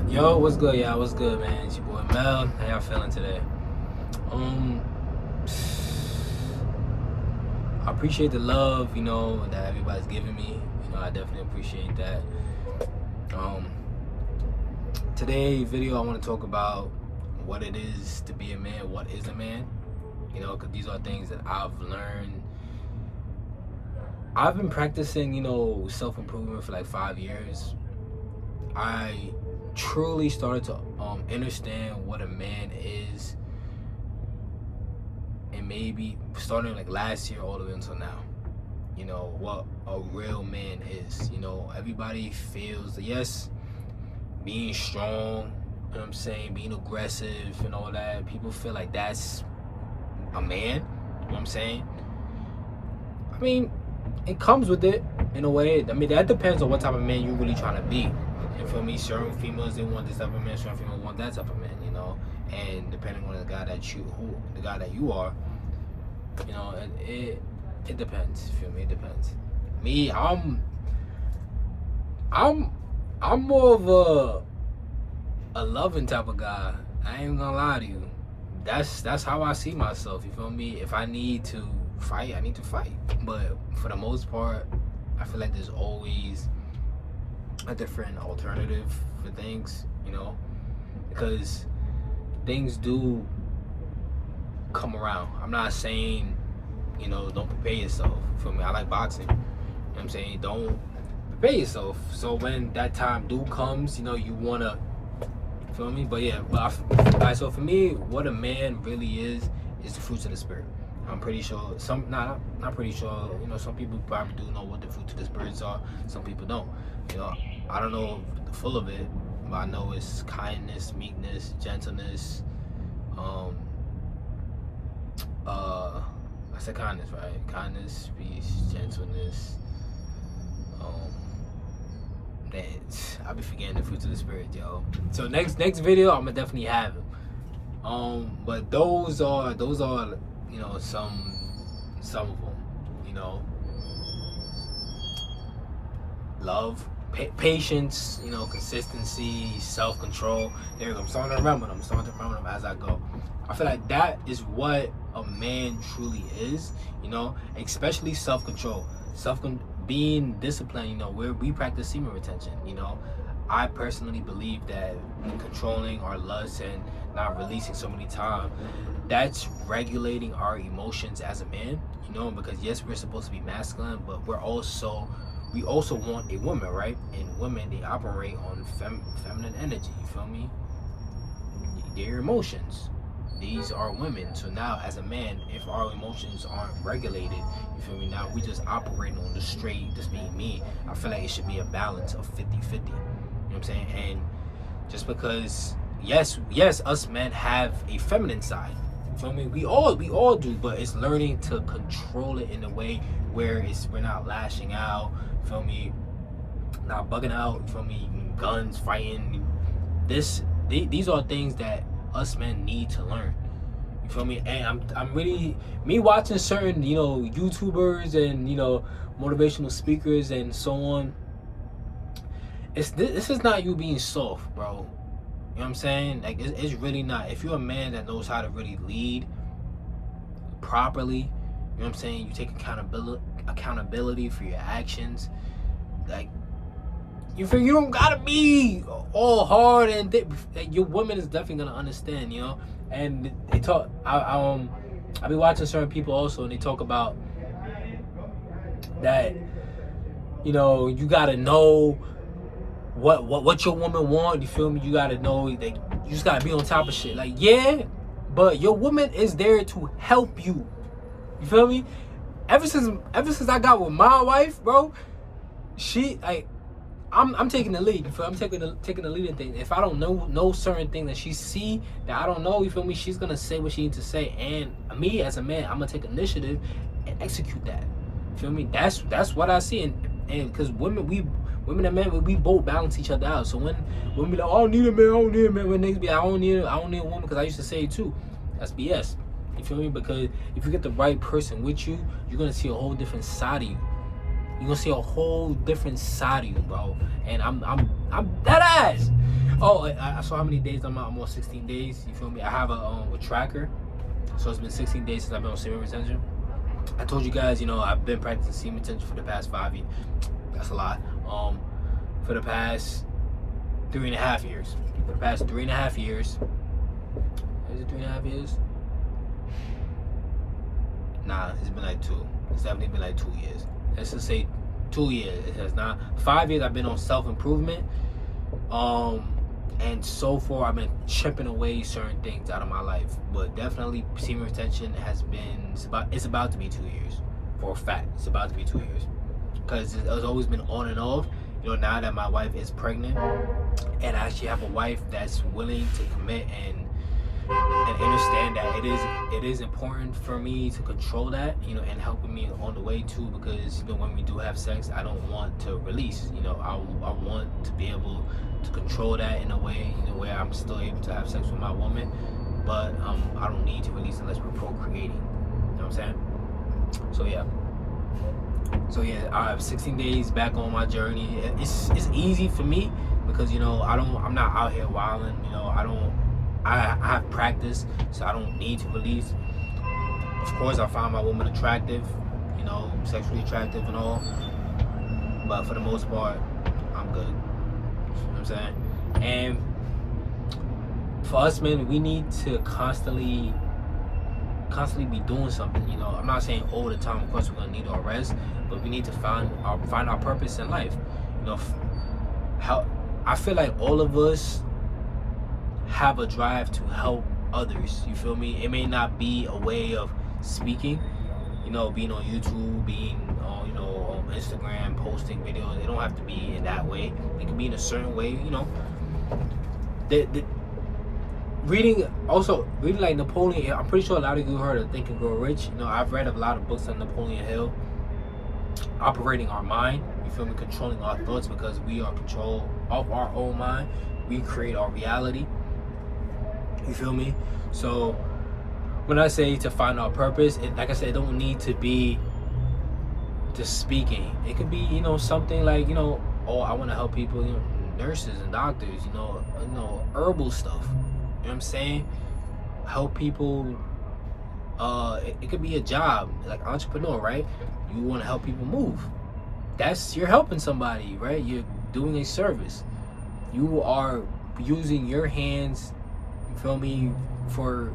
Yo, what's good, y'all? What's good, man? It's your boy Mel. How y'all feeling today? Um, I appreciate the love, that everybody's giving me. I definitely appreciate that. Um, Today video, I want to talk about what it is to be a man. What is a man? Because these are things that I've learned. I've been practicing, self-improvement for like 5 years. I truly started to understand what a man is, and maybe starting like last year all the way until now, what a real man is. Everybody feels, yes, being strong, I'm saying, being aggressive and all that, people feel like that's a man, what I'm saying. I mean, it comes with it in a way. I mean, that depends on what type of man you're really trying to be. And for me, certain females, they want this type of man, certain females want that type of man, and depending on the guy that you are, it depends. You feel me? It depends. Me, I'm more of a loving type of guy. I ain't gonna lie to you. That's how I see myself. You feel me? If I need to fight, I need to fight. But for the most part, I feel like there's always a different alternative for things, because things do come around. I'm not saying, don't prepare yourself. You feel me? I like boxing. You know what I'm saying? Don't prepare yourself. So when that time comes, you wanna, feel me? But yeah, alright, so for me, what a man really is the fruits of the spirit. I'm pretty sure not pretty sure, some people probably do know what the fruits of the spirits are. Some people don't. I don't know the full of it, but I know it's kindness, meekness, gentleness, I said kindness, right? Kindness, peace, gentleness. I'll be forgetting the fruits of the spirit, yo. So next video, I'm gonna definitely have it. But those are some of them. Love, patience, consistency, self-control. There we go. I'm starting to remember them as I go. I feel like that is what a man truly is, especially self-control. Being disciplined, where we practice semen retention. I personally believe that controlling our lust and not releasing so many times, that's regulating our emotions as a man, because yes, we're supposed to be masculine, but we also want a woman, right? And women, they operate on feminine energy, you feel me? Their emotions. These are women. So now as a man, if our emotions aren't regulated, you feel me? Now we just operating on the straight, just being me. I feel like it should be a balance of 50-50. You know what I'm saying? And just because, yes, us men have a feminine side. You feel me? We all do, but it's learning to control it in a way where we're not lashing out, you feel me? Not bugging out, you feel me? Guns, fighting. These are things that us men need to learn. You feel me? And I'm really, me watching certain, YouTubers and, motivational speakers and so on. This is not you being soft, bro. You know what I'm saying? Like, it's really not. If you're a man that knows how to really lead properly, you know what I'm saying? You take accountability for your actions. Like, you don't gotta be all hard, and your woman is definitely gonna understand, And they talk. I be watching certain people also, and they talk about that. You gotta know what your woman want. You feel me? You gotta know that you just gotta be on top of shit. Like, yeah, but your woman is there to help you. You feel me? Ever since I got with my wife, bro, she like. I'm taking the lead. I'm taking the lead in things. If I don't know certain things that she see that I don't know, you feel me? She's gonna say what she needs to say, and me as a man, I'm gonna take initiative and execute that. You feel me? That's what I see, and because women and men, we both balance each other out. So when we like, I don't need a man, when niggas be, I don't need a woman, because I used to say it too. That's BS. You feel me? Because if you get the right person with you, you're gonna see a whole different side of you. You're gonna see a whole different side of you, bro. And I'm dead ass. Oh, I saw how many days I'm on. I'm on 16 days. You feel me? I have a tracker, so it's been 16 days since I've been on semen retention. I told you guys, I've been practicing semen retention for the past 5 years. That's a lot. For the past 3.5 years. For the past 3.5 years. Is it 3.5 years? Nah, it's been like 2. It's definitely been like 2 years. Let's just say 2 years. It has not. 5 years I've been on self-improvement. And so far I've been chipping away certain things out of my life. But definitely semen retention it's about to be 2 years. For a fact. It's about to be 2 years. Because it's always been on and off. Now that my wife is pregnant, and I actually have a wife that's willing to commit and understand that it is important for me to control that, and helping me on the way too, because when we do have sex, I don't want to release. I want to be able to control that in a way, where I'm still able to have sex with my woman, but I don't need to release unless we're procreating. You know what I'm saying? So yeah, I have 16 days back on my journey. It's easy for me because I'm not out here wilding. I have practice, so I don't need to release. Of course, I find my woman attractive, sexually attractive and all, but for the most part, I'm good. You know what I'm saying? And for us men, we need to constantly be doing something. I'm not saying all the time, of course we're gonna need our rest, but we need to find our purpose in life. How I feel like all of us have a drive to help others. You feel me? It may not be a way of speaking, being on YouTube, being on Instagram, posting videos. It don't have to be in that way. It can be in a certain way. Reading like Napoleon. I'm pretty sure a lot of you heard of Think and Grow Rich. I've read a lot of books on Napoleon Hill. Operating our mind, you feel me? Controlling our thoughts, because we are in control of our own mind. We create our reality. You feel me? So when I say to find our purpose, like I said, it don't need to be just speaking. It could be something like I want to help people, nurses and doctors, herbal stuff. You know what I'm saying? Help people. It could be a job, like entrepreneur, right? You want to help people move. You're helping somebody, right? You're doing a service. You are using your hands, you feel me, for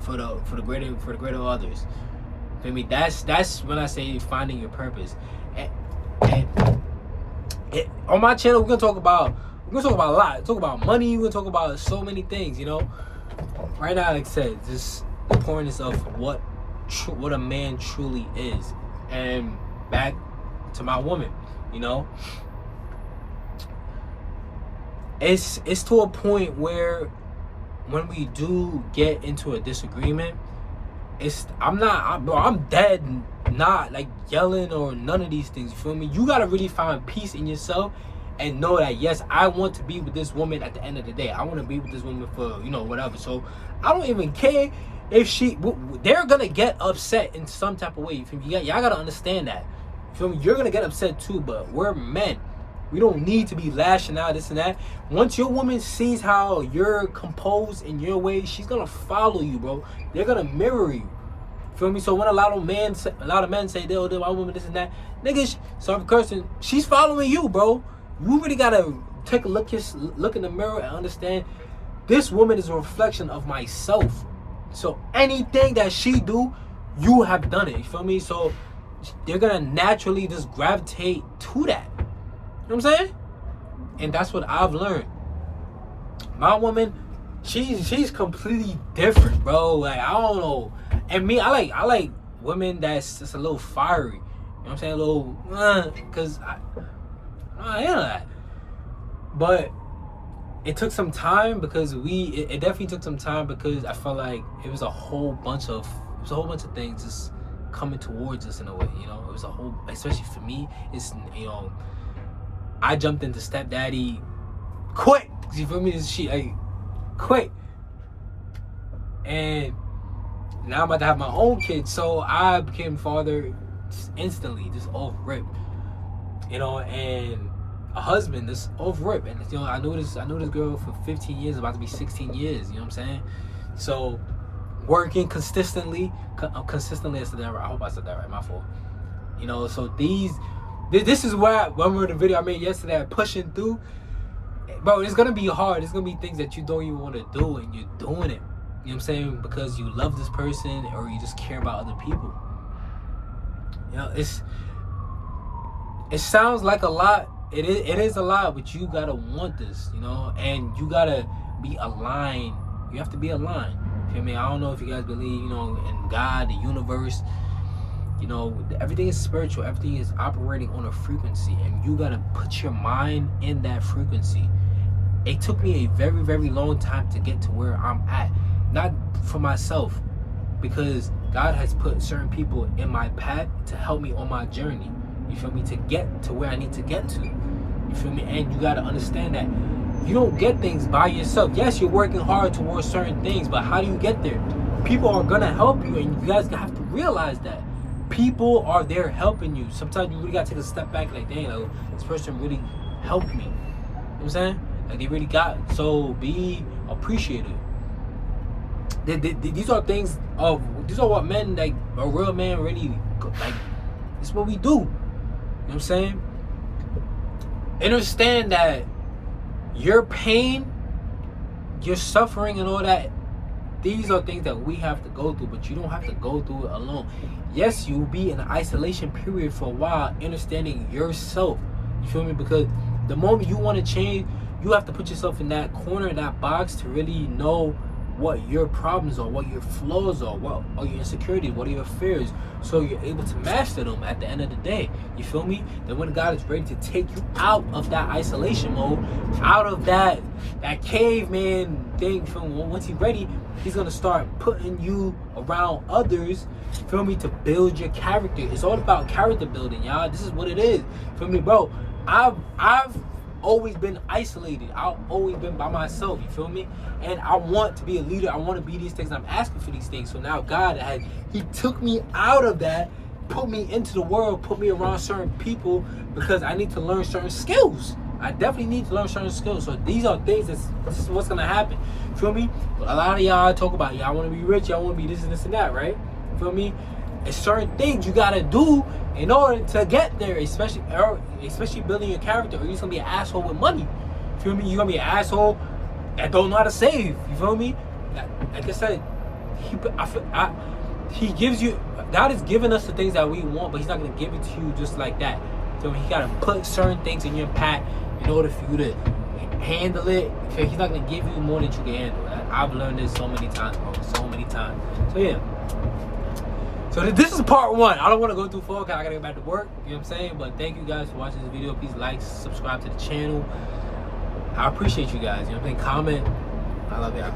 the greater others. Feel me? That's when I say finding your purpose. And on my channel, we're gonna talk about a lot. Talk about money. We're gonna talk about so many things. Right now, like I said, just the importance of what a man truly is. And back to my woman, it's to a point where when we do get into a disagreement, I'm dead not like yelling or none of these things. You feel me? You gotta really find peace in yourself and know that, yes, I want to be with this woman at the end of the day. I want to be with this woman for whatever. So I don't even care if they're gonna get upset in some type of way. You feel me? Y'all gotta understand that. You feel me? You're gonna get upset too, but we're men. We don't need to be lashing out, this and that. Once your woman sees how you're composed in your way, she's gonna follow you, bro. They're gonna mirror you. Feel me? So when a lot of men say they'll do my woman this and that, niggas, sorry for cursing, she's following you, bro. You really gotta take a look in the mirror and understand this woman is a reflection of myself. So anything that she do, you have done it. You feel me? So they're gonna naturally just gravitate to that. You know what I'm saying? And that's what I've learned. My woman, she's completely different, bro. Like, I don't know. And me, I like women that's just a little fiery. You know what I'm saying? A little, because I am that. But it took some time because it definitely took some time because I felt like it was a whole bunch of things just coming towards us in a way. It was a whole, especially for me, it's I jumped into stepdaddy quick. You feel me? Quick. And now I'm about to have my own kids, so I became father just instantly, just off rip. And a husband that's off rip, and you know, I knew this girl for 15 years, about to be 16 years. You know what I'm saying? So working consistently I said that right. I hope I said that right. My fault. You know, so this is where remember the video I made yesterday, pushing through. Bro, it's gonna be hard. It's gonna be things that you don't even want to do, and you're doing it. You know what I'm saying? Because you love this person, or you just care about other people. You know, it sounds like a lot. It is a lot, but you gotta want this, you know, and you gotta be aligned. You have to be aligned. You feel me? I don't know if you guys believe, you know, in God, the universe. You know, everything is spiritual. Everything is operating on a frequency, and you gotta put your mind in that frequency. It took me a very, very long time to get to where I'm at. Not for myself, because God has put certain people in my path to help me on my journey. You feel me? To get to where I need to get to. You feel me? And you gotta understand that you don't get things by yourself. Yes, you're working hard towards certain things, but how do you get there? People are gonna help you, and you guys have to realize that. People are there helping you. Sometimes you really gotta take a step back, like, dang, like, this person really helped me. You know what I'm saying? Like, they really got it. So be appreciative. These are things of, these are what men, like a real man really, like, this is what we do. You know what I'm saying? Understand that your pain, your suffering and all that, these are things that we have to go through, but you don't have to go through it alone. Yes, you'll be in an isolation period for a while, understanding yourself. You feel me? Because the moment you want to change, you have to put yourself in that corner, that box, to really know what your problems are, what your flaws are, what are your insecurities, what are your fears, so you're able to master them at the end of the day. You feel me? Then when God is ready to take you out of that isolation mode, out of that caveman thing, once he's ready, he's gonna start putting you around others, feel me, to build your character. It's all about character building, y'all. This is what it is. Feel me, bro? I've always been isolated. I've always been by myself, you feel me? And I want to be a leader. I want to be these things. I'm asking for these things. So now God he took me out of that, put me into the world, put me around certain people, because I need to learn certain skills. I definitely need to learn certain skills. So these are things this is what's gonna happen. Feel me? But a lot of y'all talk about, y'all want to be rich, y'all want to be this and this and that, right? Feel me? It's certain things you gotta do in order to get there, especially building your character, or you're just gonna be an asshole with money. Feel me? You're gonna be an asshole that don't know how to save. You feel me? Like I said, he gives you, God is giving us the things that we want, but he's not gonna give it to you just like that. So he gotta put certain things in your pack in order for you to handle it. He's not gonna give you more than you can handle. I've learned this so many times, bro. So many times. So yeah. So this is part one. I don't want to go too far because I gotta get back to work. You know what I'm saying? But thank you guys for watching this video. Please like, subscribe to the channel. I appreciate you guys. You know what I'm saying? Comment. I love y'all.